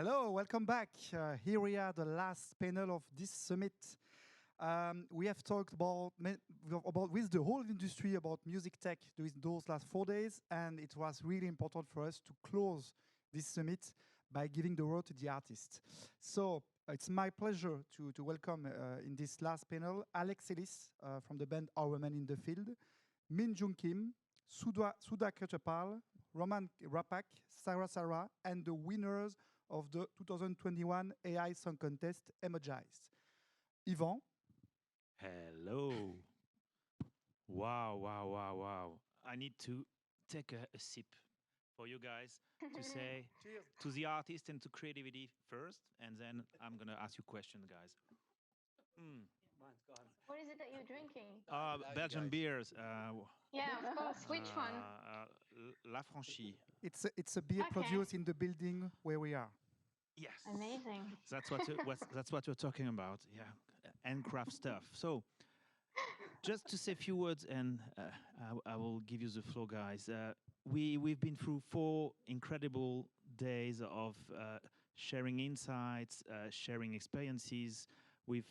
Hello, welcome back. Here we are, the last panel of this summit. We have talked about with the whole industry about music tech during those last 4 days, and it was really important for us to close this summit by giving the word to the artist. So it's my pleasure to welcome in this last panel Alex Ellis from the band Our Man in the Field, Min Jung Kim, Sudha Ketchapal, Roman Rapak, Sarah Sarah, and the winners of the 2021 AI Song Contest, Emojized. Yvan, Hello. Wow, wow, wow, wow. I need to take a sip for you guys to say to the artist and to creativity first, and then I'm going to ask you questions, guys. Mm. Mine's gone. What is it that you're drinking? Without you Belgian guys. beers. Yeah, of course. Which one? La Franchie. it's a beer Okay. produced in the building where we are. Yes. Amazing. That's what you're talking about. Yeah. Handcraft stuff. So, just to say a few words, and I will give you the floor, guys. We've been through 4 incredible days of sharing insights, sharing experiences with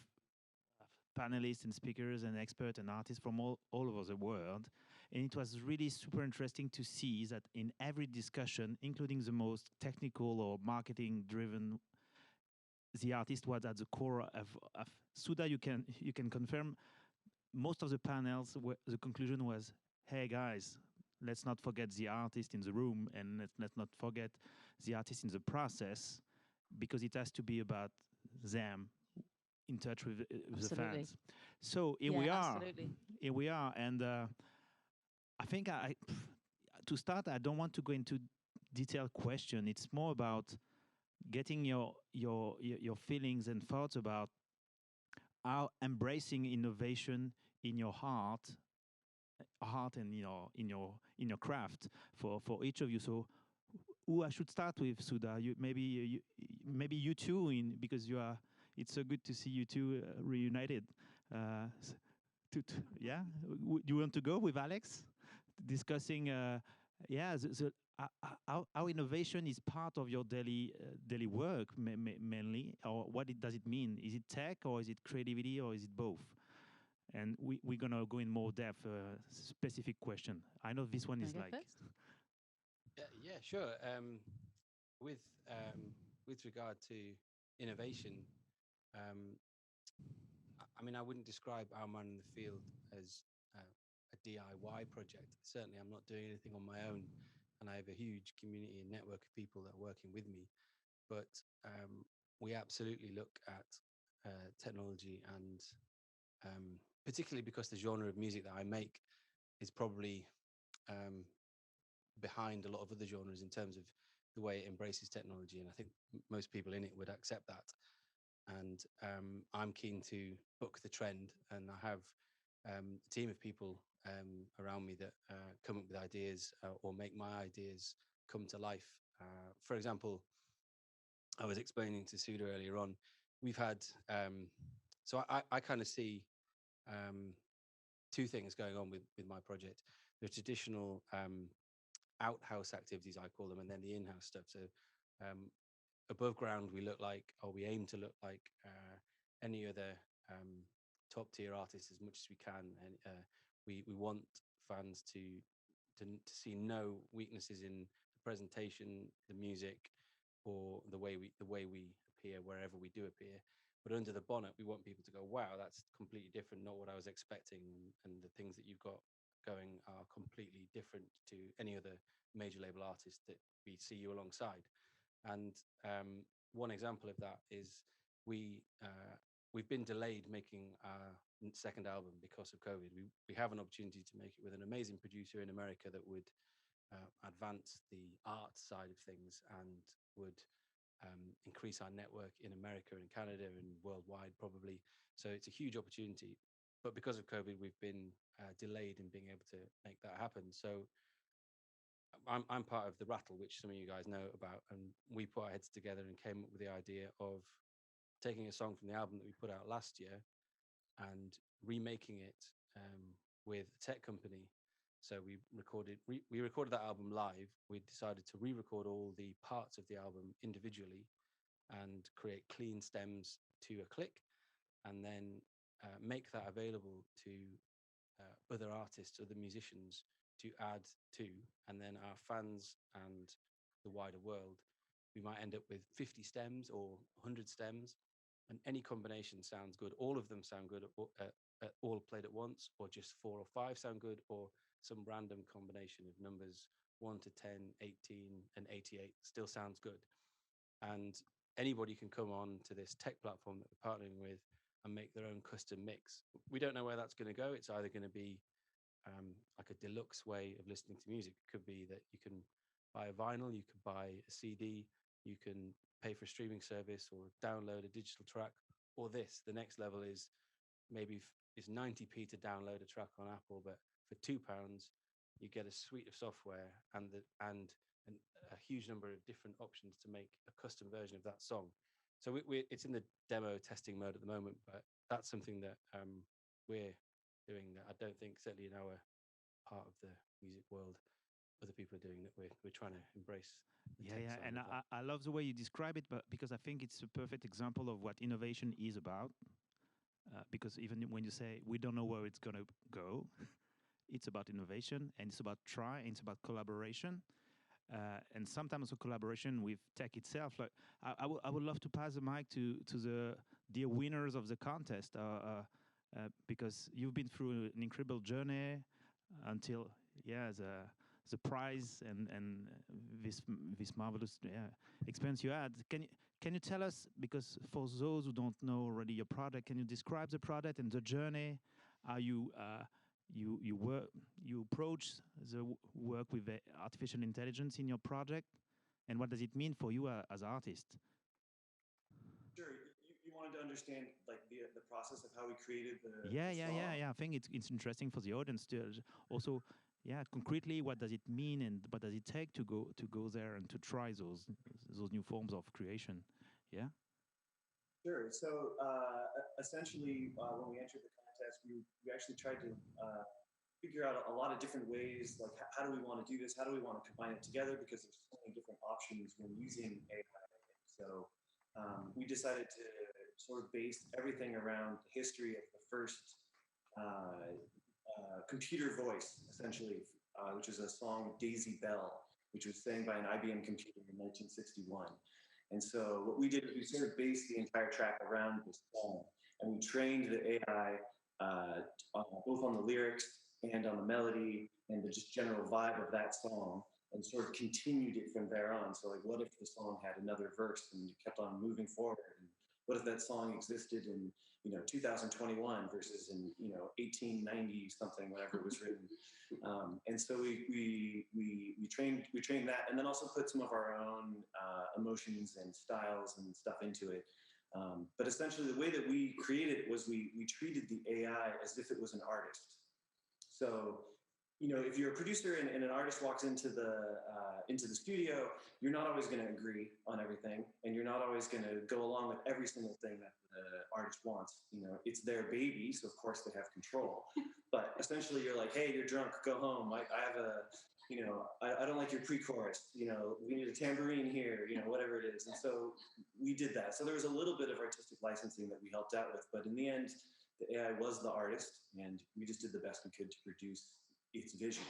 panelists and speakers and experts and artists from all over the world. And it was really super interesting to see that in every discussion, including the most technical or marketing driven, the artist was at the core of Suda. You can confirm most of the panels, the conclusion was, hey guys, let's not forget the artist in the room, and let's not forget the artist in the process, because it has to be about them in touch with the Absolutely. fans. So here Yeah, we are. absolutely. Here we are. And I think to start, I don't want to go into detailed question. It's more about getting your feelings and thoughts about how embracing innovation in your heart and in your craft for each of you. So who I should start with, Suda? Maybe you two, in because you are. It's so good to see you two reunited. Yeah, do you want to go with Alex, discussing? Yeah, how innovation is part of your daily work mainly, or does it mean? Is it tech, or is it creativity, or is it both? And we're gonna go in more depth, specific question. I know this one Can I is go like, first? Yeah, sure. With with regard to innovation, um, I mean, I wouldn't describe Our Man in the Field as a DIY project. Certainly, I'm not doing anything on my own, and I have a huge community and network of people that are working with me. But we absolutely look at technology, and particularly because the genre of music that I make is probably um, behind a lot of other genres in terms of the way it embraces technology, and I think most people in it would accept that. And I'm keen to book the trend, and I have a team of people around me that come up with ideas or make my ideas come to life. For example, I was explaining to Suda earlier on, we've had so I kind of see um, two things going on with my project. The traditional outhouse activities, I call them, and then the in-house stuff. So um, above ground, we look like, or we aim to look like any other top tier artists as much as we can, and we want fans to see no weaknesses in the presentation, the music, or the way we appear wherever we do appear. But under the bonnet, we want people to go, wow, that's completely different, not what I was expecting, and the things that you've got going are completely different to any other major label artist that we see you alongside. And one example of that is we we've been delayed making our second album because of COVID. We have an opportunity to make it with an amazing producer in America that would advance the art side of things and would increase our network in America and Canada and worldwide probably. So it's a huge opportunity. But because of COVID, we've been delayed in being able to make that happen. So I'm part of the Rattle, which some of you guys know about, and we put our heads together and came up with the idea of taking a song from the album that we put out last year and remaking it with a tech company. So we recorded that album live. We decided to re-record all the parts of the album individually, and create clean stems to a click, and then make that available to other artists, other musicians to add to, and then our fans and the wider world, we might end up with 50 stems or 100 stems, and any combination sounds good. All of them sound good, all played at once, or just 4 or 5 sound good, or some random combination of numbers 1 to 10, 18, and 88 still sounds good. And anybody can come on to this tech platform that we're partnering with and make their own custom mix. We don't know where that's going to go. It's either going to be like a deluxe way of listening to music. It could be that you can buy a vinyl, you could buy a CD, you can pay for a streaming service or download a digital track. Or this, the next level is maybe is 90p to download a track on Apple, but for £2 you get a suite of software and a huge number of different options to make a custom version of that song. So it's in the demo testing mode at the moment, but that's something that we're doing that I don't think, certainly in our part of the music world, other people are doing, that we're trying to embrace the Yeah, tech yeah, side and of that. I love the way you describe it, but because I think it's a perfect example of what innovation is about. Because even when you say we don't know where it's gonna go, it's about innovation and it's about try, and it's about collaboration, and sometimes a collaboration with tech itself. Like I would love to pass the mic to the dear winners of the contest, because you've been through an incredible journey until, yeah, the prize and this marvelous, yeah, experience you had. Can you tell us, because for those who don't know already your product, can you describe the product and the journey, how you work, you approach the work with artificial intelligence in your project, and what does it mean for you as artist? Sure. You wanted to understand like the process of how we created Yeah, the yeah, song. yeah, yeah. I think it's interesting for the audience to also, yeah, concretely, what does it mean and what does it take to go there and to try those new forms of creation? Yeah. Sure. So essentially, when we entered the contest, we actually tried to figure out a lot of different ways, like how do we want to do this? How do we want to combine it together? Because there's so many different options when using AI. So we decided to sort of base everything around the history of the first computer voice, essentially, which is a song Daisy Bell, which was sang by an IBM computer in 1961. And so what we did is we sort of based the entire track around this song, and we trained the AI both on the lyrics and on the melody and the just general vibe of that song, and sort of continued it from there on. So like, what if the song had another verse and you kept on moving forward? And what if that song existed in 2021 versus in 1890 something, whenever it was written? And so we trained that, and then also put some of our own emotions and styles and stuff into it. But essentially, the way that we created it was we treated the AI as if it was an artist. So, if you're a producer and an artist walks into the studio, you're not always going to agree on everything, and you're not always going to go along with every single thing that the artist wants. It's their baby, so of course they have control. But essentially, you're like, hey, you're drunk, go home. I have I don't like your pre-chorus. We need a tambourine here. Whatever it is. And so we did that. So there was a little bit of artistic licensing that we helped out with, but in the end, the AI was the artist, and we just did the best we could to produce its vision.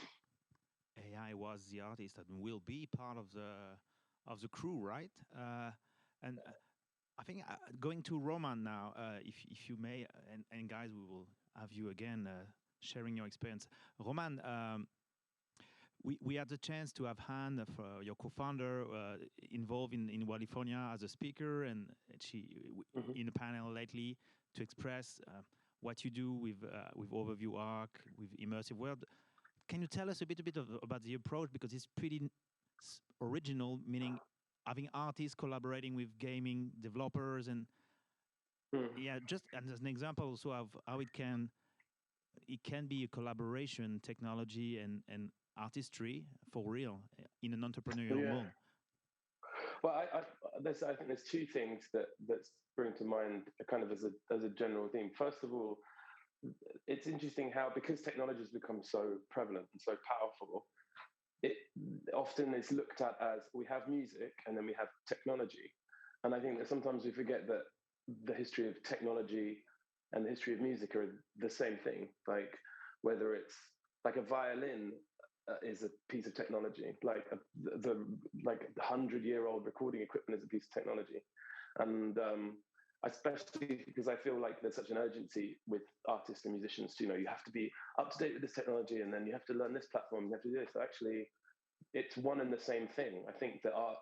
AI was the artist and will be part of the crew, right? And I think going to Roman now, if you may, and guys, we will have you again sharing your experience. Roman, we had the chance to have Han, your co-founder, involved in Walifonia as a speaker, and she in a panel lately to express what you do with Overview Arc, with Immersive World. Can you tell us a bit about the approach, because it's pretty original, meaning having artists collaborating with gaming developers, and yeah, just and as an example also of how it can be a collaboration, technology and artistry for real in an entrepreneurial world. Well, I think there's two things that spring to mind, kind of as a general theme. First of all, it's interesting how, because technology has become so prevalent and so powerful, it often is looked at as we have music and then we have technology. And I think that sometimes we forget that the history of technology and the history of music are the same thing. Like whether it's like a violin is a piece of technology, like the like 100-year-old recording equipment is a piece of technology, and especially because I feel like there's such an urgency with artists and musicians. You know, you have to be up to date with this technology, and then you have to learn this platform. You have to do this. So actually, it's one and the same thing. I think that art,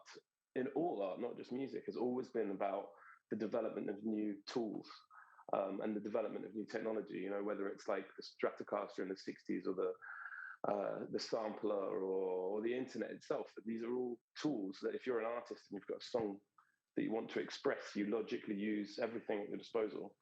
in all art, not just music, has always been about the development of new tools and the development of new technology. You know, whether it's like the Stratocaster in the '60s or the sampler or the internet itself. These are all tools that if you're an artist and you've got a song that you want to express, you logically use everything at your disposal.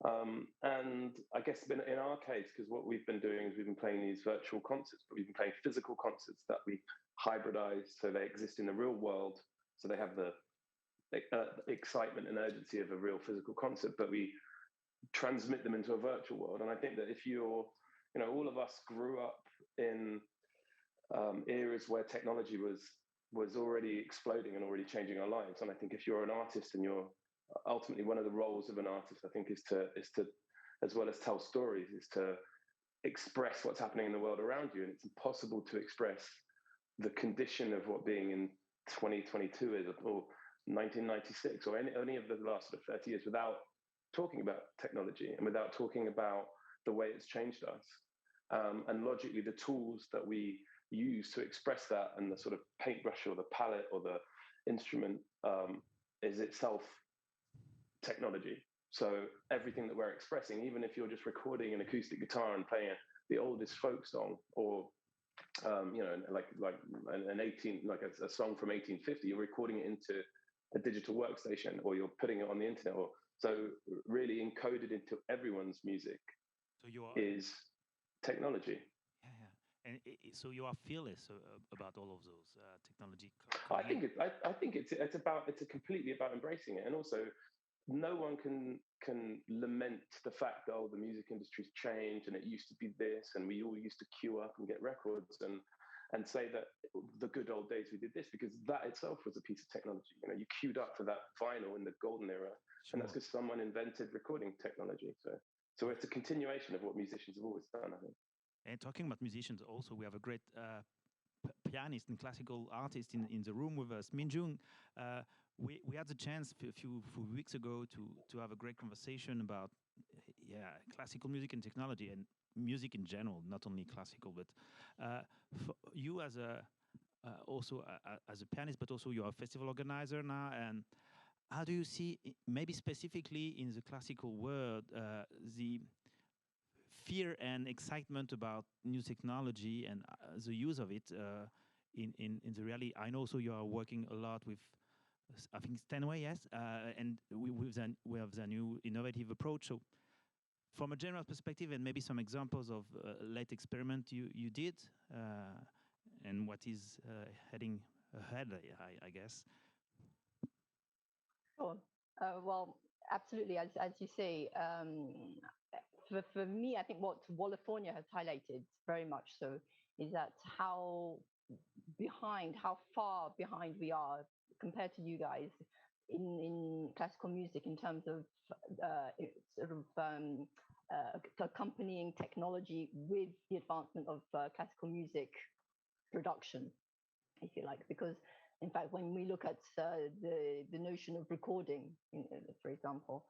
And I guess in our case, because what we've been doing is we've been playing these virtual concerts, but we've been playing physical concerts that we hybridize so they exist in the real world. So they have the excitement and urgency of a real physical concert, but we transmit them into a virtual world. And I think that if you're, you know, all of us grew up in eras where technology was already exploding and already changing our lives. And I think if you're an artist and you're ultimately one of the roles of an artist, I think is to as well as tell stories, is to express what's happening in the world around you. And it's impossible to express the condition of what being in 2022 is, or 1996, or any of the last sort of 30 years without talking about technology and without talking about the way it's changed us. And logically, the tools that we use to express that, and the sort of paintbrush or the palette or the instrument is itself technology. So everything that we're expressing, even if you're just recording an acoustic guitar and playing the oldest folk song, or you know, like a song from 1850, you're recording it into a digital workstation, or you're putting it on the internet, or so really encoded into everyone's music. So you are is technology. Yeah. And so you are fearless about all of those technology. I think it's completely about embracing it, and also no one can lament the fact that the music industry's changed and it used to be this and we all used to queue up and get records and say that the good old days we did this, because that itself was a piece of technology. You know, you queued up for that vinyl in the golden era, Sure. and that's because someone invented recording technology. So it's a continuation of what musicians have always done, I think. And talking about musicians, also we have a great pianist and classical artist in the room with us, Minjung. We had the chance a few weeks ago to have a great conversation about classical music and technology and music in general, not only classical. But for you as also as a pianist, but also you're a festival organizer now, and how do you see, maybe specifically in the classical world, the fear and excitement about new technology and the use of it in the reality? I know, so you are working a lot with, I think, Steinway, yes, and we have the new innovative approach. So from a general perspective, and maybe some examples of late experiment you did, and what is heading ahead, I guess. Sure. Well, absolutely. As you say, for me, I think what Walifornia has highlighted very much so is that how far behind we are compared to you guys in classical music in terms of accompanying technology with the advancement of classical music production, if you like. Because in fact, when we look at the notion of recording, for example,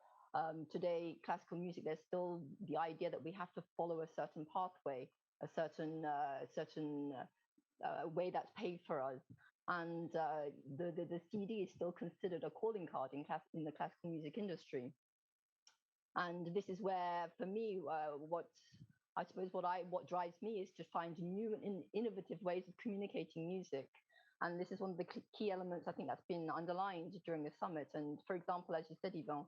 today, classical music, there's still the idea that we have to follow a certain pathway, a certain way that's paid for us. And the CD is still considered a calling card in the classical music industry. And this is where, for me, what drives me is to find new and innovative ways of communicating music. And this is one of the key elements, I think, that's been underlined during the summit. And for example, as you said, Yvan,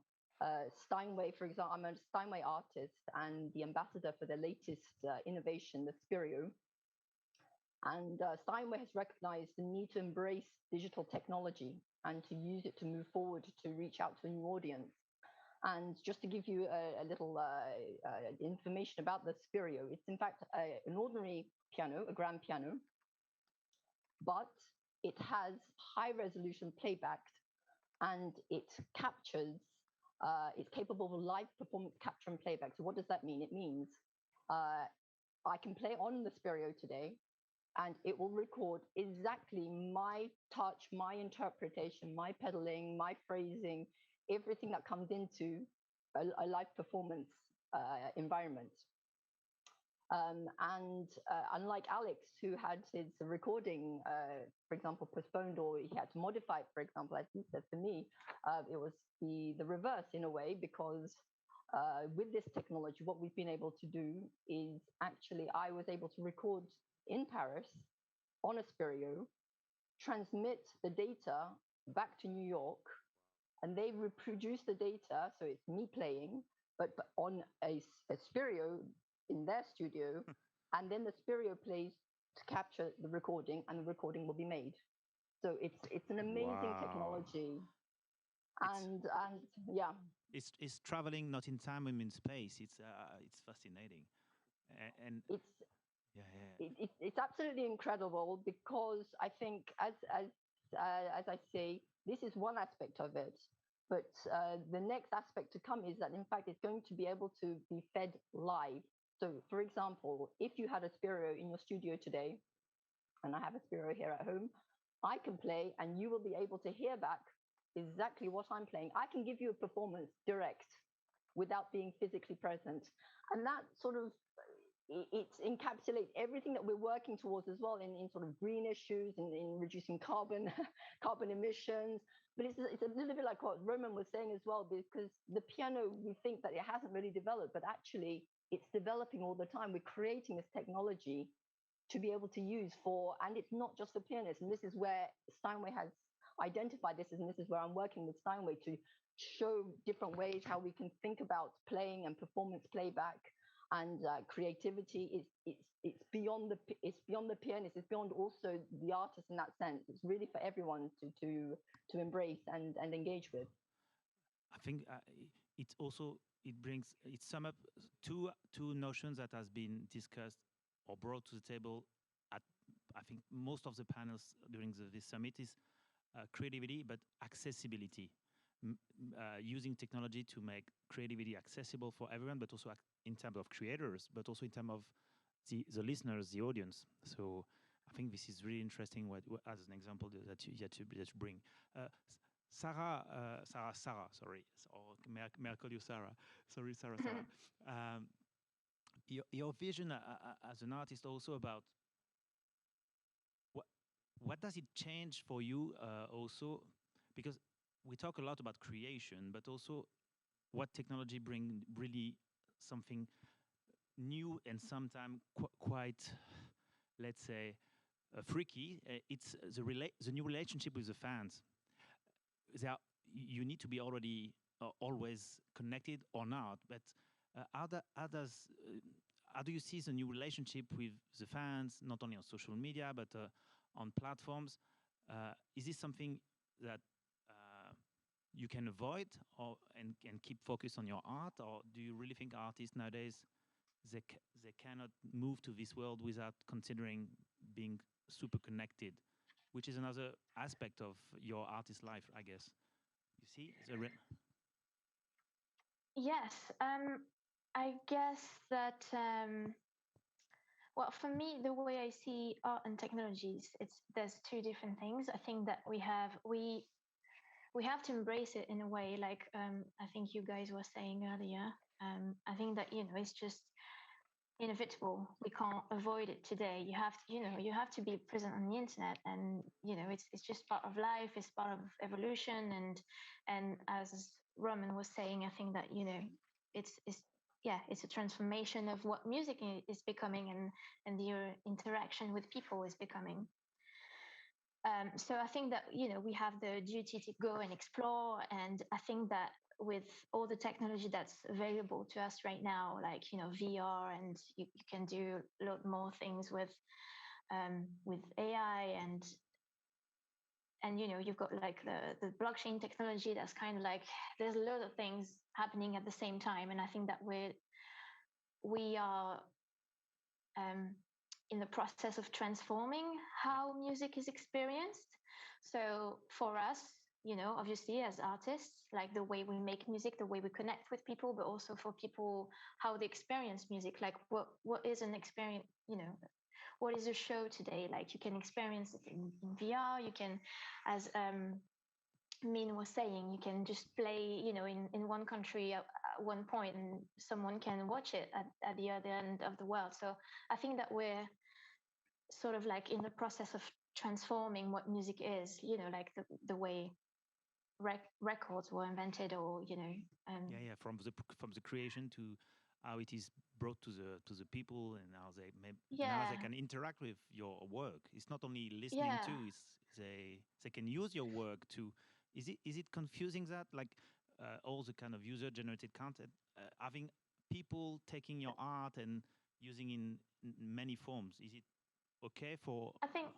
Steinway, for example, I'm a Steinway artist and the ambassador for the latest innovation, the Spirio. And Steinway has recognized the need to embrace digital technology and to use it to move forward, to reach out to a new audience. And just to give you a little information about the Spirio, it's in fact an ordinary piano, a grand piano, but it has high resolution playback and it captures. It's capable of live performance capture and playback. So what does that mean? It means I can play on the stereo today, and it will record exactly my touch, my interpretation, my pedaling, my phrasing, everything that comes into a live performance environment. And unlike Alex, who had his recording, for example, postponed, or he had to modify it, for example, as he said, for me, it was the reverse in a way, because with this technology, what we've been able to do is actually, I was able to record in Paris on a stereo, transmit the data back to New York, and they reproduce the data. So it's me playing, but on a stereo in their studio, and then the stereo plays to capture the recording, and the recording will be made. So it's an amazing Wow. technology, and yeah, It's traveling not in time, but in space. It's fascinating, and it's yeah. it's absolutely incredible, because I think as I say, this is one aspect of it, but the next aspect to come is that in fact it's going to be able to be fed live. So, for example, if you had a stereo in your studio today, and I have a stereo here at home, I can play, and you will be able to hear back exactly what I'm playing. I can give you a performance direct without being physically present, and that sort of it encapsulates everything that we're working towards as well in sort of green issues and in reducing carbon carbon emissions. But it's a little bit like what Roman was saying as well, because the piano, we think that it hasn't really developed, but actually it's developing all the time. We're creating this technology to be able to use for, and it's not just for pianists. And this is where Steinway has identified this, and this is where I'm working with Steinway to show different ways how we can think about playing and performance playback and creativity. It's beyond the pianist. It's beyond also the artist in that sense. It's really for everyone to embrace and engage with. I think it brings it sum up two notions that has been discussed or brought to the table at I think most of the panels during this summit is creativity, but accessibility. Using technology to make creativity accessible for everyone, but also in terms of creators, but also in terms of the listeners, the audience. So I think this is really interesting. As an example that you bring, Sarah, sorry, or may I call you Sarah? Sorry, Sarah. Your vision as an artist also about what does it change for you also, because we talk a lot about creation, but also what technology bring really something new and sometimes quite, let's say, freaky. It's the new relationship with the fans. You need to be already always connected or not, but how do you see the new relationship with the fans, not only on social media, but on platforms? Is this something that you can avoid and keep focused on your art, or do you really think artists nowadays they cannot move to this world without considering being super connected, which is another aspect of your artist life, I guess? You see, Yes, I guess that well, for me, the way I see art and technologies, there's two different things. I think that we have to embrace it in a way, like I think you guys were saying earlier. I think that it's just inevitable. We can't avoid it today. You have to be present on the internet, and it's just part of life. It's part of evolution, and as Roman was saying, I think that it's a transformation of what music is becoming, and your interaction with people is becoming. So I think that we have the duty to go and explore, and I think that with all the technology that's available to us right now, like VR, and you can do a lot more things with AI, and you've got like the blockchain technology. That's kind of like there's a lot of things happening at the same time, and I think that we are in the process of transforming how music is experienced. So for us, obviously as artists, like the way we make music, the way we connect with people, but also for people how they experience music. Like what is an experience, what is a show today? Like you can experience it in VR. You can, as Min was saying, you can just play, in one country at one point, and someone can watch it at the other end of the world. So I think that we're sort of like in the process of transforming what music is, like the way records were invented, or Yeah, from the creation to how it is brought to the people, and how now they yeah, can interact with your work. It's not only listening yeah. to, it's they can use your work to. Is it confusing that, like, all the kind of user generated content, having people taking your art and using in many forms? Is it okay for? I think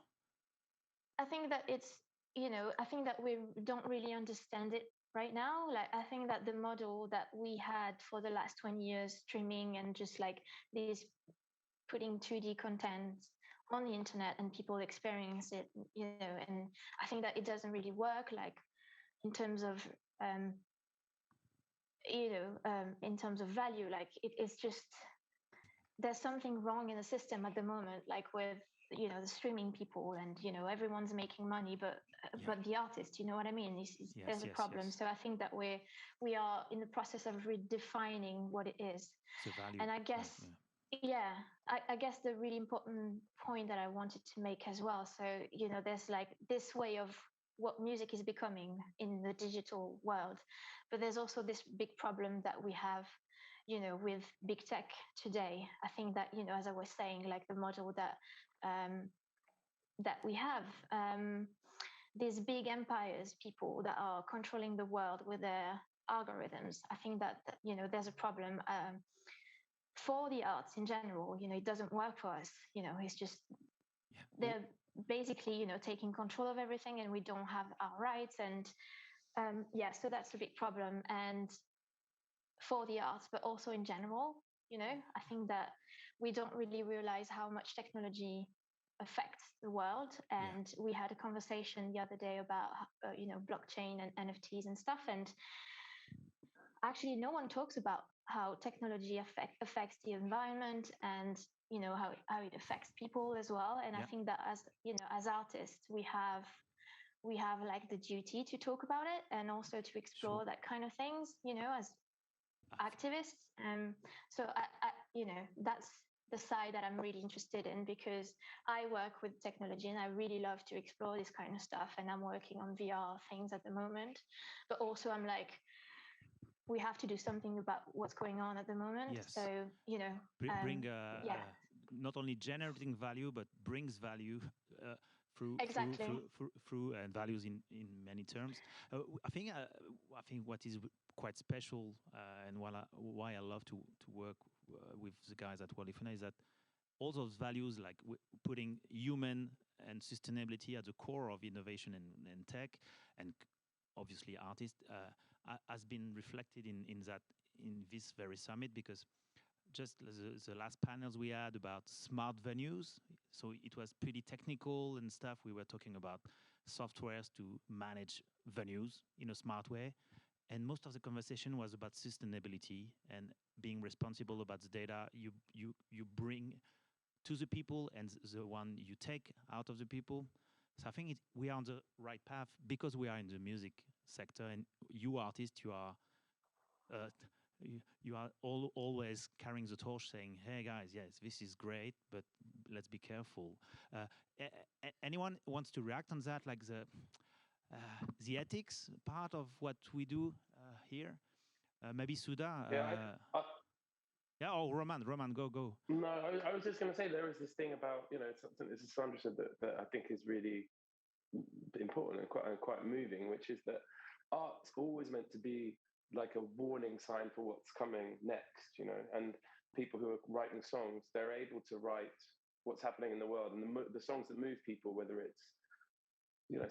I think that it's, I think that we don't really understand it right now. Like, I think that the model that we had for the last 20 years, streaming and just like these putting 2D content on the internet and people experience it, and I think that it doesn't really work, like in terms of, um, in terms of value, like it's just, there's something wrong in the system at the moment, like with the streaming people, and everyone's making money, but Yeah. but the artist, you know what I mean, there's a Yes, problem. yes. So I think that we are in the process of redefining what it is. The value. And I guess, yeah, I guess the really important point that I wanted to make as well, so there's like this way of what music is becoming in the digital world, but there's also this big problem that we have, with big tech today. I think that, as I was saying, like the model that we have, these big empires, people that are controlling the world with their algorithms. I think that, there's a problem, for the arts in general. It doesn't work for us. It's just, Yeah. they're basically, taking control of everything, and we don't have our rights. And yeah, so that's a big problem. And for the arts, but also in general, I think that we don't really realize how much technology affects the world. And we had a conversation the other day about, blockchain and NFTs and stuff. And actually, no one talks about how technology affects the environment, and how it affects people as well. And I think that as artists, we have like the duty to talk about it, and also to explore that kind of things, as activists. So that's the side that I'm really interested in, because I work with technology and I really love to explore this kind of stuff. And I'm working on VR things at the moment, but also I'm like, we have to do something about what's going on at the moment. Yes. So bring yeah, not only generating value, but brings value through exactly. through and values in many terms. I think what is quite special, and why I love to work with the guys at Wallifuna, is that all those values, like putting human and sustainability at the core of innovation and tech, and obviously artists, has been reflected in this very summit. Because just the last panels we had about smart venues, so it was pretty technical and stuff. We were talking about softwares to manage venues in a smart way, and most of the conversation was about sustainability and being responsible about the data you bring to the people and the one you take out of the people. So I think we are on the right path, because we are in the music sector, and you artists, you are you are always carrying the torch, saying, "Hey guys, yes, this is great, but let's be careful." Anyone wants to react on that, like the ethics part of what we do here? Maybe Suda. Yeah, or Roman, go. No, I was just going to say, there is this thing about, something that Sandra said that I think is really important and quite moving, which is that art's always meant to be like a warning sign for what's coming next, and people who are writing songs, they're able to write what's happening in the world, and the songs that move people, whether it's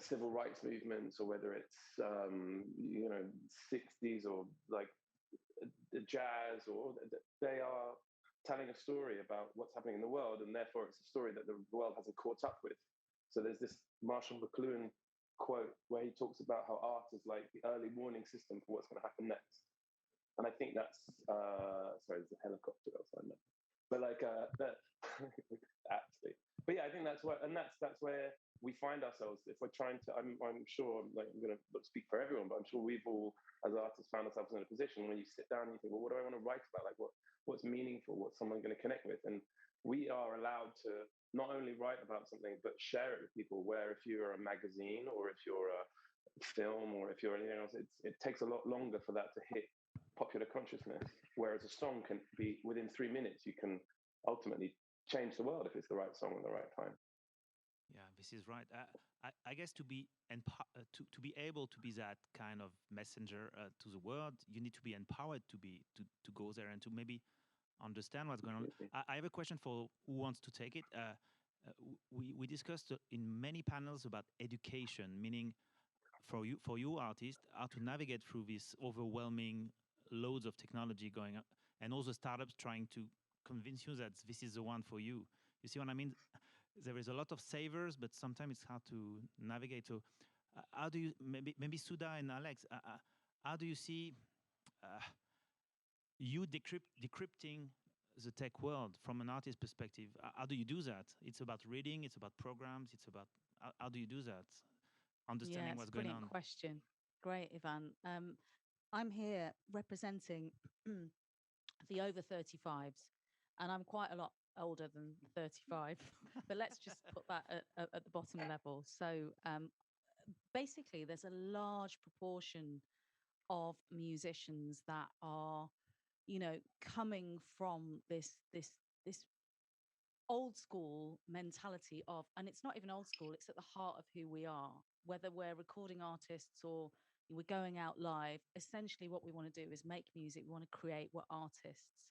civil rights movements, or whether it's 60s, or like the jazz, or they are telling a story about what's happening in the world, and therefore it's a story that the world hasn't caught up with. So there's this Marshall McLuhan quote where he talks about how art is like the early warning system for what's going to happen next. And I think that's sorry, there's a helicopter outside now. But like that, absolutely. But yeah, I think that's what, and that's where we find ourselves if we're trying to. I'm sure, like I'm going to speak for everyone, but I'm sure we've all, as artists, found ourselves in a position when you sit down and you think, well, what do I want to write about? Like what's meaningful? What's someone going to connect with? And we are allowed to not only write about something but share it with people. Where if you're a magazine or if you're a film or if you're anything else, it takes a lot longer for that to hit popular consciousness. Whereas a song can be within 3 minutes, you can ultimately change the world if it's the right song at the right time. Yeah, this is right. I guess to be to be able to be that kind of messenger to the world, you need to be empowered to go there and to maybe understand what's going on. I have a question for who wants to take it. We discussed in many panels about education, meaning for you artists, how to navigate through this overwhelming loads of technology going on, and also startups trying to convince you that this is the one for you. You see what I mean? There is a lot of savers, but sometimes it's hard to navigate. So, how do you maybe Sudha and Alex? How do you see you decrypting the tech world from an artist perspective? How do you do that? It's about reading. It's about programs. It's about how do you do that? Understanding what's going on. Brilliant question. Great, Ivan. I'm here representing the over 35s, and I'm quite a lot older than 35, but let's just put that at the bottom level. So basically, there's a large proportion of musicians that are, coming from this old school mentality of, and it's not even old school, it's at the heart of who we are, whether we're recording artists or we're going out live. Essentially what we want to do is make music, we want to create, we're artists.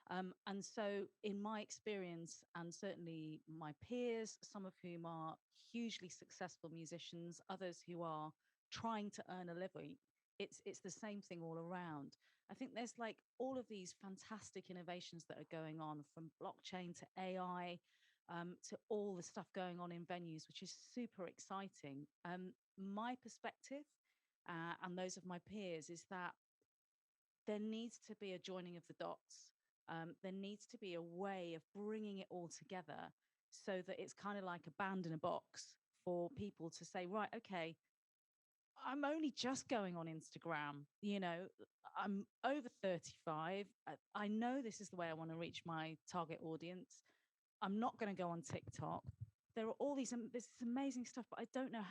And so in my experience, and certainly my peers, some of whom are hugely successful musicians, others who are trying to earn a living, it's the same thing all around. I think there's like all of these fantastic innovations that are going on, from blockchain to AI, to all the stuff going on in venues, which is super exciting. My perspective, and those of my peers, is that there needs to be a joining of the dots. There needs to be a way of bringing it all together so that it's kind of like a band in a box for people to say, right, okay, I'm only just going on Instagram. I'm over 35. I know this is the way I want to reach my target audience. I'm not going to go on TikTok. There are all this amazing stuff, but I don't know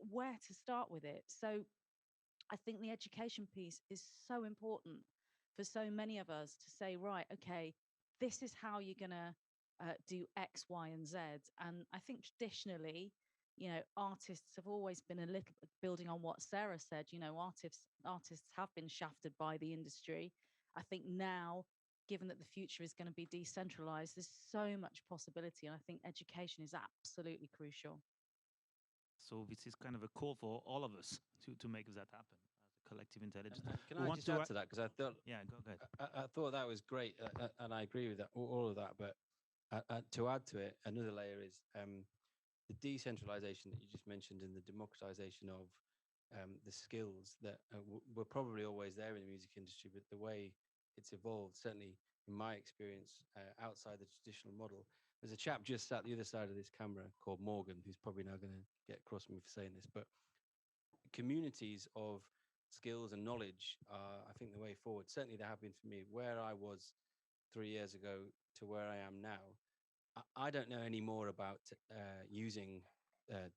where to start with it. So I think the education piece is so important for so many of us to say, right, okay, this is how you're going to do X, Y, and Z. And I think traditionally, artists have always been a little building on what Sarah said. Artists have been shafted by the industry. I think now, given that the future is going to be decentralized, there's so much possibility, and I think education is absolutely crucial. So this is kind of a call for all of us to make that happen as a collective intelligence. Can I just add to that? Because I thought, yeah, go ahead. I thought that was great, and I agree with that, all of that. But to add to it, another layer is the decentralization that you just mentioned and the democratization of the skills that were probably always there in the music industry, but the way it's evolved, certainly in my experience, outside the traditional model. There's a chap just sat the other side of this camera called Morgan, who's probably now going to get across me for saying this, but communities of skills and knowledge are, I think, the way forward. Certainly there have been for me. Where I was 3 years ago to where I am now, I don't know any more about using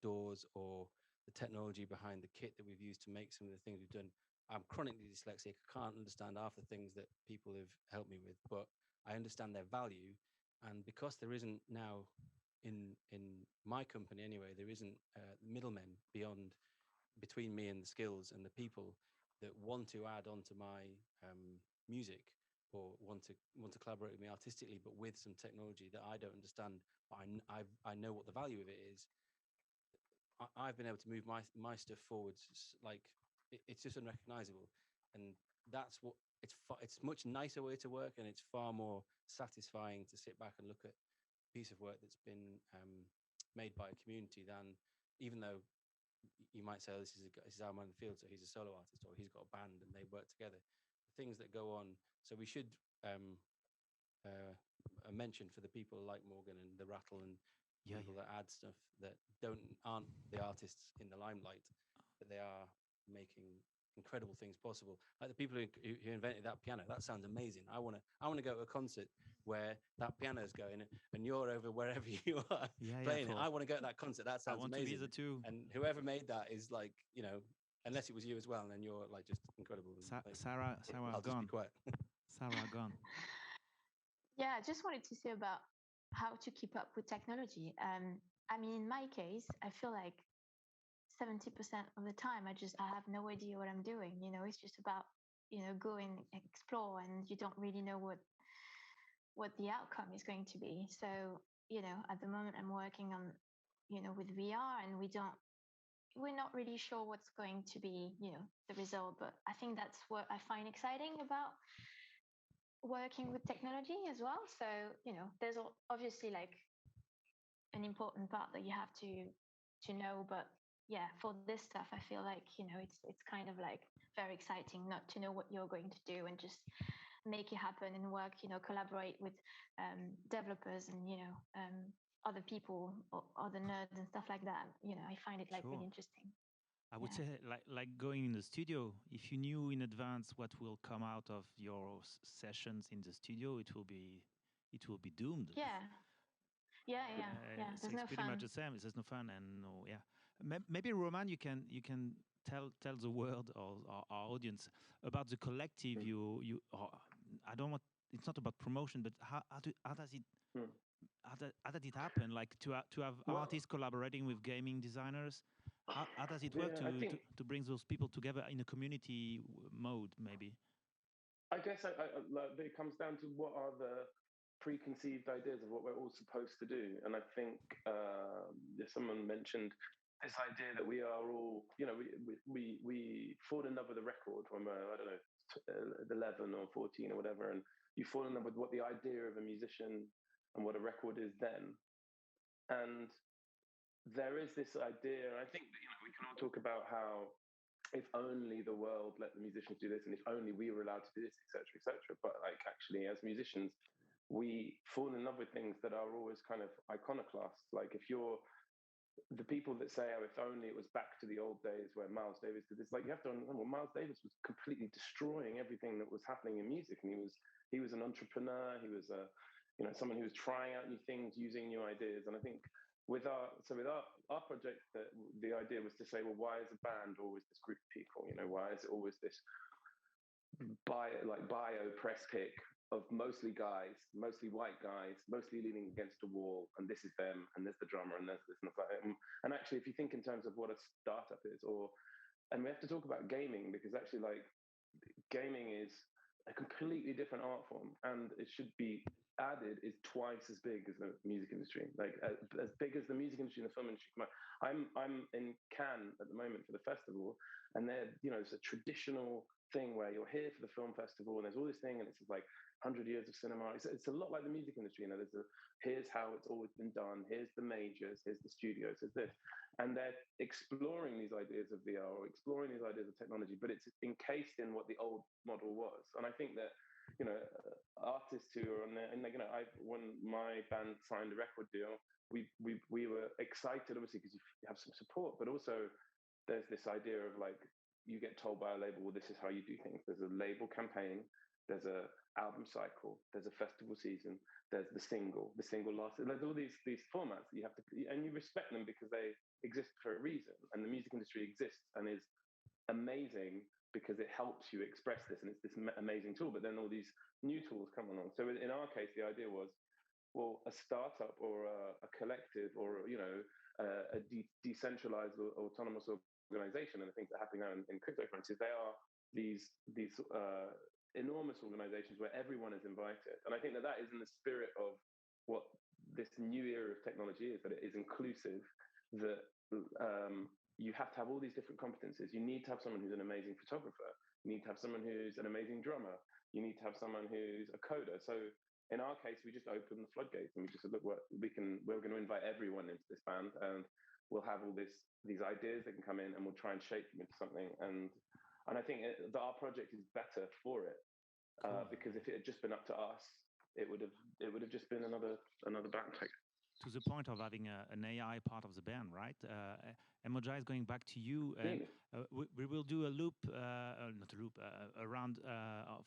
DAWs or the technology behind the kit that we've used to make some of the things we've done. I'm chronically dyslexic. I can't understand half the things that people have helped me with, but I understand their value. And because there isn't now, in my company anyway, there isn't middlemen between me and the skills and the people that want to add on to my music, or want to collaborate with me artistically, but with some technology that I don't understand, but I know what the value of it is. I've been able to move my stuff forwards. Like it's just unrecognizable, and that's what it's much nicer way to work, and it's far more satisfying to sit back and look at a piece of work that's been made by a community than, even though you might say, oh, this is Alman Field, so he's a solo artist, or he's got a band and they work together. The things that go on. So we should mention for the people like Morgan and the Rattle and people that add stuff that aren't the artists in the limelight, but they are making incredible things possible. Like the people who invented that piano, that sounds amazing. I want to go to a concert where that piano is going and you're over wherever you are playing it. I want to go to that concert. That sounds amazing. To be there too. And whoever made that is like, unless it was you as well, and then you're like just incredible. Sarah I'll gone. Just be quiet. Sarah gone. Yeah, I just wanted to say about how to keep up with technology. I mean, in my case, I feel like 70% of the time I have no idea what I'm doing. It's just about, go and explore, and you don't really know what the outcome is going to be. So, at the moment I'm working on, with VR, and we're not really sure what's going to be, the result. But I think that's what I find exciting about working with technology as well. So, there's obviously like an important part that you have to know, but yeah, for this stuff, I feel like, it's kind of like very exciting not to know what you're going to do and just make it happen and work, collaborate with developers and, other people or other nerds and stuff like that. I find it like really interesting. I would say like going in the studio, if you knew in advance what will come out of your sessions in the studio, it will be doomed. Yeah. So There's no pretty fun. much the same. There's no fun, and no, yeah. Maybe Roman, you can tell the world or our audience about the collective. I don't want. It's not about promotion, but how does it how does it happen? Like to have artists collaborating with gaming designers. How does it work to bring those people together in a community mode? Maybe. I guess it comes down to what are the preconceived ideas of what we're all supposed to do. And I think someone mentioned this idea that we are all, we fall in love with a record when we're, I don't know, 11 or 14 or whatever, and you fall in love with what the idea of a musician and what a record is then. And there is this idea, and I think we can all talk about how if only the world let the musicians do this, and if only we were allowed to do this, etc., etc. But like actually, as musicians, we fall in love with things that are always kind of iconoclast. Like if you're the people that say, "Oh, if only it was back to the old days where Miles Davis did this," like you have to understand, well, Miles Davis was completely destroying everything that was happening in music, and he was an entrepreneur. He was someone who was trying out new things, using new ideas, and I think. With our project, the idea was to say, well, why is a band always this group of people? Why is it always this bio press pick of mostly guys, mostly white guys, mostly leaning against a wall, and this is them, and there's the drummer, and there's this and that. And actually, if you think in terms of what a startup is, and we have to talk about gaming because actually, like, gaming is a completely different art form, and it should be added is twice as big as the music industry, like as big as the music industry and the film industry. I'm in Cannes at the moment for the festival, and it's a traditional thing where you're here for the film festival, and there's all this thing, and it's like 100 years of cinema. It's a lot like the music industry. Here's how it's always been done. Here's the majors. Here's the studios. Here's this, and they're exploring these ideas of VR or exploring these ideas of technology, but it's encased in what the old model was. And I think that artists who are on there, and when my band signed a record deal, we were excited, obviously, because you have some support, but also there's this idea of like you get told by a label, well, this is how you do things. There's a label campaign, there's a album cycle, there's a festival season, there's the single last. There's all these formats that you have to, and you respect them because they exist for a reason, and the music industry exists and is amazing because it helps you express this, and it's this amazing tool. But then all these new tools come along. So in our case, the idea was, well, a startup or a collective or a decentralized or autonomous organization, and the things that are happening now in cryptocurrencies, they are these enormous organizations where everyone is invited. And I think that is in the spirit of what this new era of technology is, that it is inclusive, that you have to have all these different competencies. You need to have someone who's an amazing photographer. You need to have someone who's an amazing drummer. You need to have someone who's a coder. So in our case, we just opened the floodgates and we just said, look, we're going to invite everyone into this band. And will have all these ideas that can come in, and we'll try and shape them into something. And I think that our project is better for it, because if it had just been up to us, it would have just been another backpack. To the point of having an AI part of the band, right? Emoja is going back to you, and we will do a loop, not a loop, around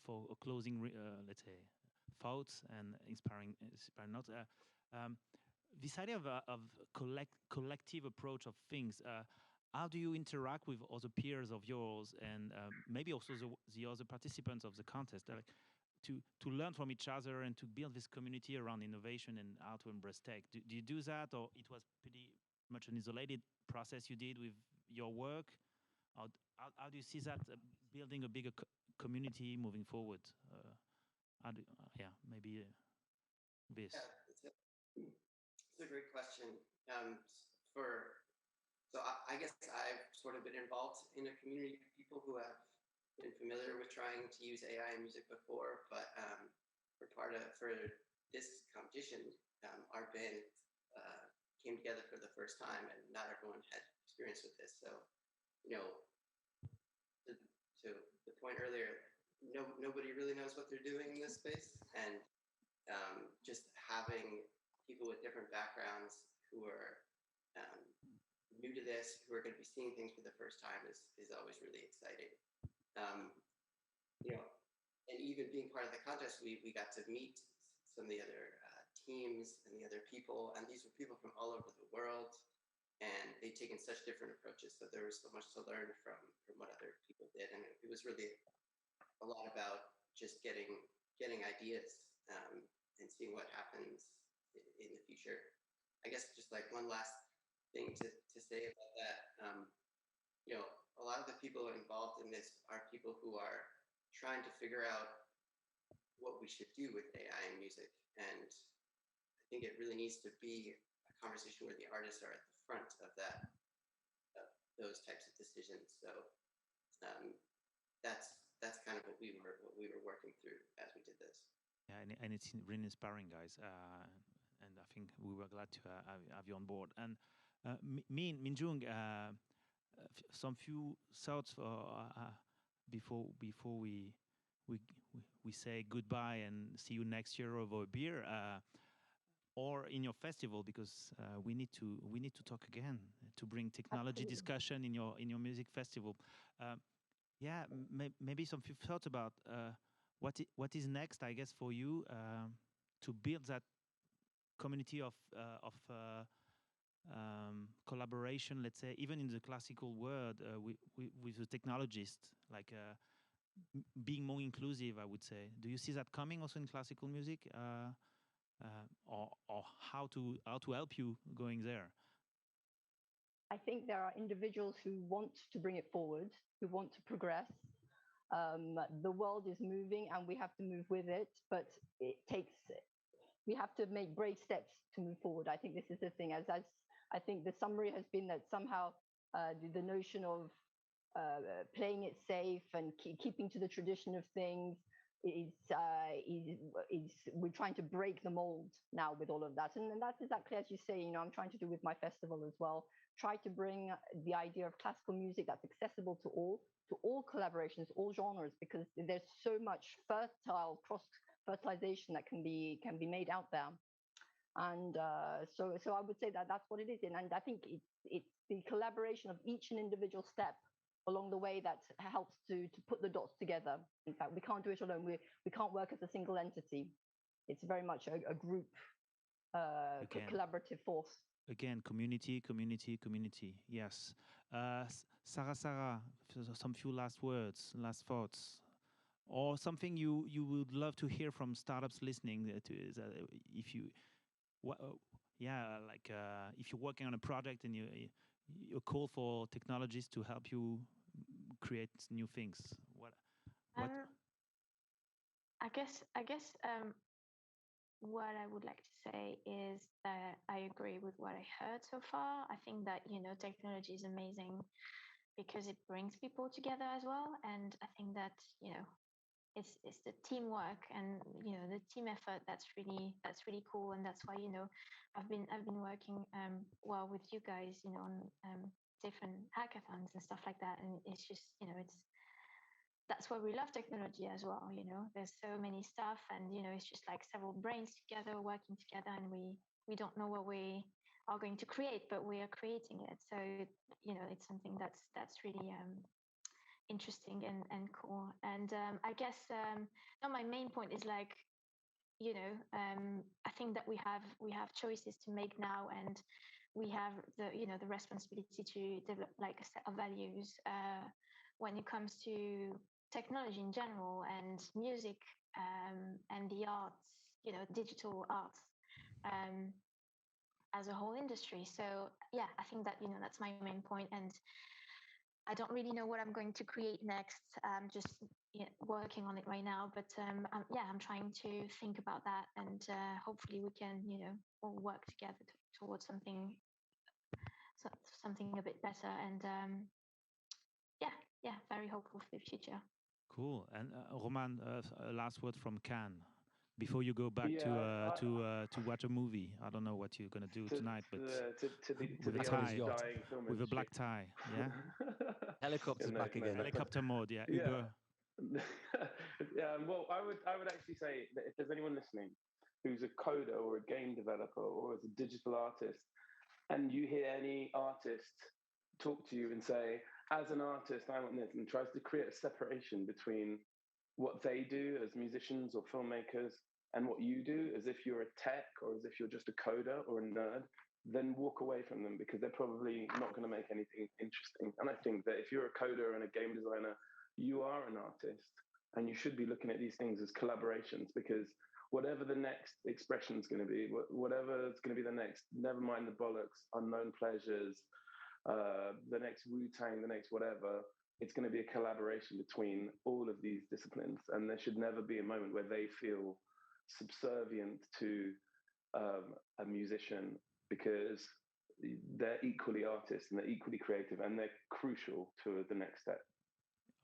for a closing, let's say, thoughts and inspiring notes. This idea of collective approach of things. How do you interact with other peers of yours, and maybe also the other participants of the contest? Like, to learn from each other and to build this community around innovation and how to embrace tech. Do you do that, or it was pretty much an isolated process you did with your work? How do you see that building a bigger community moving forward? Maybe this. Yeah, it's a great question. So I guess I've sort of been involved in a community of people who have been familiar with trying to use AI in music before, but for this competition, our band came together for the first time, and not everyone had experience with this. So, to the point earlier, nobody really knows what they're doing in this space, and just having people with different backgrounds who are new to this, who are going to be seeing things for the first time is always really exciting. And even being part of the contest, we got to meet some of the other teams and the other people, and these were people from all over the world, and they'd taken such different approaches. So there was so much to learn from what other people did, and it was really a lot about just getting ideas and seeing what happens in the future. I guess just like one last thing to say about that. A lot of the people involved in this are people who are trying to figure out what we should do with AI and music. And I think it really needs to be a conversation where the artists are at the front of those types of decisions. So that's kind of what we were working through as we did this. Yeah, and it's really inspiring, guys. And I think we were glad to have you on board. And Minjung, some few thoughts before we say goodbye and see you next year over a beer, or in your festival, because we need to talk again to bring technology discussion in your music festival. Maybe some few thoughts about what is next, I guess, for you to build that community of collaboration, let's say, even in the classical world, with the technologists, like being more inclusive, I would say. Do you see that coming also in classical music, or how to help you going there? I think there are individuals who want to bring it forward, who want to progress. The world is moving, and we have to move with it, but we have to make brave steps to move forward. I think this is the thing. As I think the summary has been that somehow the notion of playing it safe and keeping to the tradition of things is we're trying to break the mold now with all of that. And that's exactly as you say, I'm trying to do with my festival as well. Try to bring the idea of classical music that's accessible to all collaborations, all genres, because there's so much fertile cross-fertilization that can be made out there. And so I would say that that's what it is. And I think it's the collaboration of each and individual step along the way that helps to put the dots together. In fact, we can't do it alone. We can't work as a single entity. It's very much a group collaborative force. Again, community. Yes. Sarah, some few last words, last thoughts, or something you would love to hear from startups listening to. If you, if you're working on a project and you call for technologies to help you create new things. What? I guess what I would like to say is that I agree with what I heard so far. I think that, technology is amazing because it brings people together as well. And I think that, it's the teamwork and the team effort that's really cool, and that's why I've been working well with you guys on different hackathons and stuff like that, and it's just it's that's why we love technology as well. There's so many stuff, and it's just like several brains together working together, and we don't know what we are going to create, but we are creating it. So it's something that's really interesting and cool. And I guess now my main point is like I think that we have choices to make now, and we have the responsibility to develop like a set of values when it comes to technology in general and music and the arts, digital arts as a whole industry. So yeah, I think that that's my main point, and I don't really know what I'm going to create next. I'm just working on it right now, but I'm trying to think about that, and hopefully we can all work together towards something a bit better. And yeah, very hopeful for the future. Cool. And Roman, last word from Cannes before you go back Yeah, to watch a movie. I don't know what you're gonna do tonight, but to with a the tie, dying film with a industry. black tie, yeah. Helicopter's back again. Helicopter mode, yeah. Yeah. Uber. Yeah, well, I would actually say that if there's anyone listening who's a coder or a game developer or is a digital artist, and you hear any artist talk to you and say, as an artist, I want this, and tries to create a separation between what they do as musicians or filmmakers and what you do, as if you're a tech or as if you're just a coder or a nerd, then walk away from them, because they're probably not going to make anything interesting. And I think that if you're a coder and a game designer, you are an artist, and you should be looking at these things as collaborations, because whatever the next expression is going to be, whatever is going to be the next, never mind the bollocks, unknown pleasures, the next Wu-Tang, the next whatever, it's going to be a collaboration between all of these disciplines. And there should never be a moment where they feel subservient to a musician, because they're equally artists and they're equally creative, and they're crucial to the next step.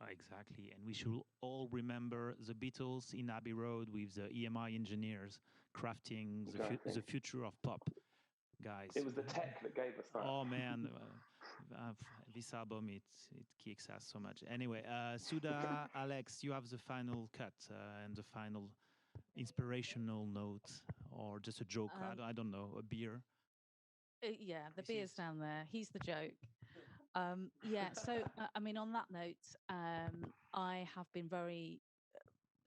Exactly, and we should all remember the Beatles in Abbey Road with the EMI engineers crafting the future of pop, guys. It was the tech that gave us that. Oh man, this album it kicks ass so much. Anyway, Suda, Alex, you have the final cut and the final inspirational note, or just a joke. I don't know, a beer. Yeah, the beer's down there. He's the joke. Yeah, so I mean, on that note, I have been very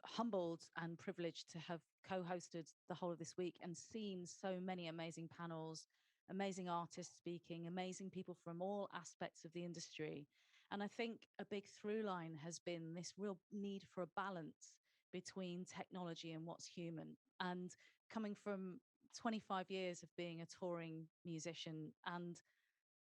humbled and privileged to have co-hosted the whole of this week and seen so many amazing panels, amazing artists speaking, amazing people from all aspects of the industry. And I think a big through line has been this real need for a balance between technology and what's human. And coming from 25 years of being a touring musician, and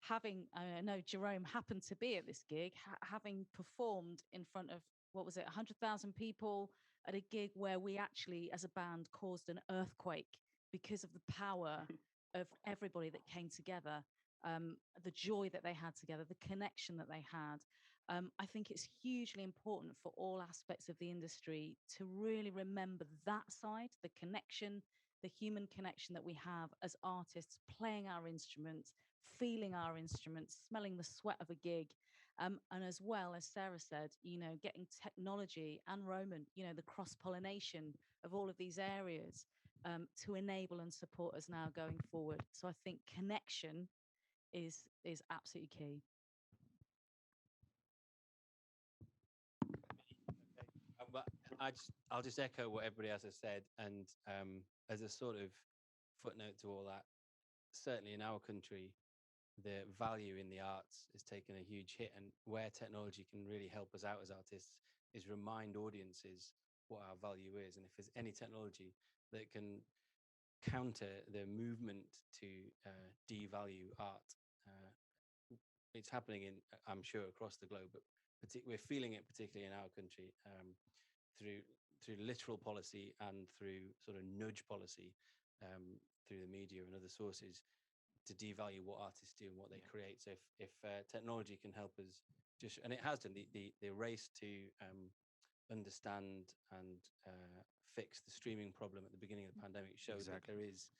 having, I know Jerome happened to be at this gig, having performed in front of, what was it, 100,000 people at a gig where we actually, as a band, caused an earthquake because of the power of everybody that came together, the joy that they had together, the connection that they had. I think it's hugely important for all aspects of the industry to really remember that side, the connection, the human connection that we have as artists, playing our instruments, feeling our instruments, smelling the sweat of a gig. And as well, as Sarah said, getting technology and Roman, the cross-pollination of all of these areas to enable and support us now going forward. So I think connection is absolutely key. But I'll just echo what everybody else has said, and as a sort of footnote to all that, certainly in our country, the value in the arts is taking a huge hit, and where technology can really help us out as artists is remind audiences what our value is. And if there's any technology that can counter the movement to devalue art, it's happening I'm sure across the globe, but we're feeling it particularly in our country through literal policy and through sort of nudge policy through the media and other sources, to devalue what artists do and what they create. So if technology can help us, and it has done, the race to understand and fix the streaming problem at the beginning of the pandemic showed that there is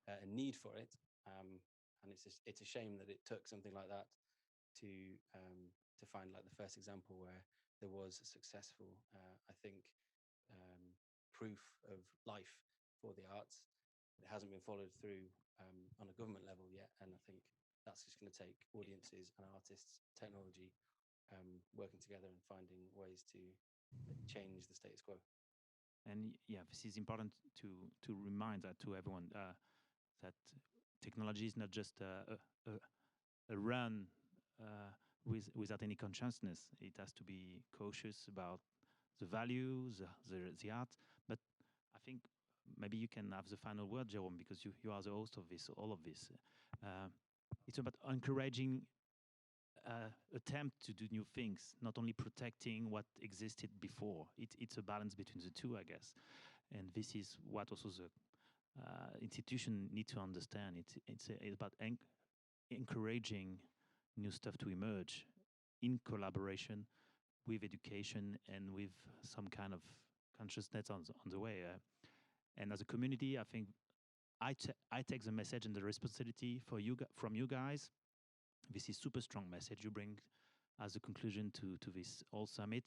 a need for it. And it's a shame that it took something like that to find like the first example where there was a successful, I think, proof of life for the arts. It hasn't been followed through on a government level yet, and I think that's just going to take audiences and artists, technology, working together and finding ways to change the status quo. And yeah, this is important to remind that to everyone that technology is not just a run without any consciousness. It has to be cautious about the values, the art. But I think maybe you can have the final word, Jérôme, because you are the host of this, all of this. It's about encouraging attempt to do new things, not only protecting what existed before. It's a balance between the two, I guess. And this is what also the institution need to understand. It's about encouraging new stuff to emerge in collaboration with education and with some kind of consciousness on the way. And as a community, I think I take the message and the responsibility from you guys. This is super strong message you bring as a conclusion to this whole summit.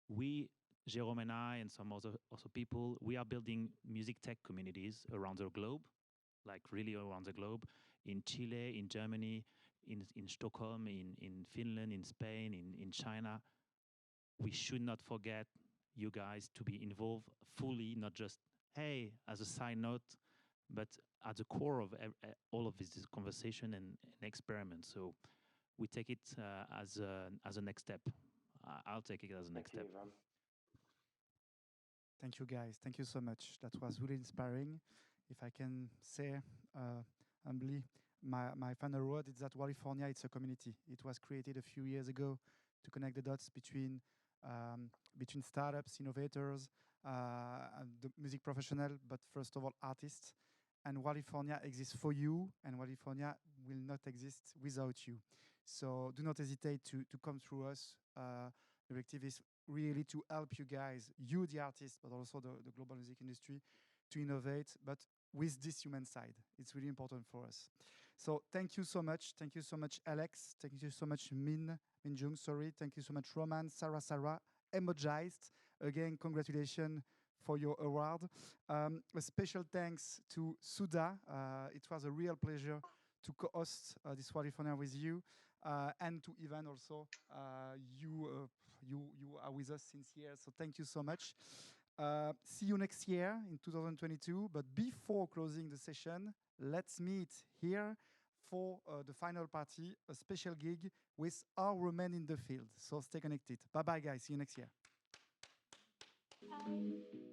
We, Jérôme and I, and some other also people, we are building music tech communities around the globe, like really around the globe, in Chile, in Germany, in Stockholm, in Finland, in Spain, in China. We should not forget you guys to be involved fully, not just, hey, as a side note, but at the core of all of this conversation and experiment. So we take it as a next step. I'll take it as a next step. Ivan. Thank you, guys. Thank you so much. That was really inspiring. If I can say humbly, my final word is that Walifornia, it's a community. It was created a few years ago to connect the dots between startups, innovators, and the music professional, but first of all, artists. And Walifornia exists for you, and Walifornia will not exist without you. So do not hesitate to come through us. The objective is really to help you guys, you the artists, but also the global music industry, to innovate, but with this human side. It's really important for us. So thank you so much. Thank you so much, Alex. Thank you so much, Min Jung, sorry. Thank you so much, Roman, Sarah, Emojized. Again, congratulations for your award. A special thanks to Suda. It was a real pleasure to co-host this Walifornia with you. And to Ivan also. You are with us since years, so thank you so much. See you next year in 2022. But before closing the session, let's meet here for the final party, a special gig with our men in the field. So stay connected. Bye-bye, guys. See you next year. Bye.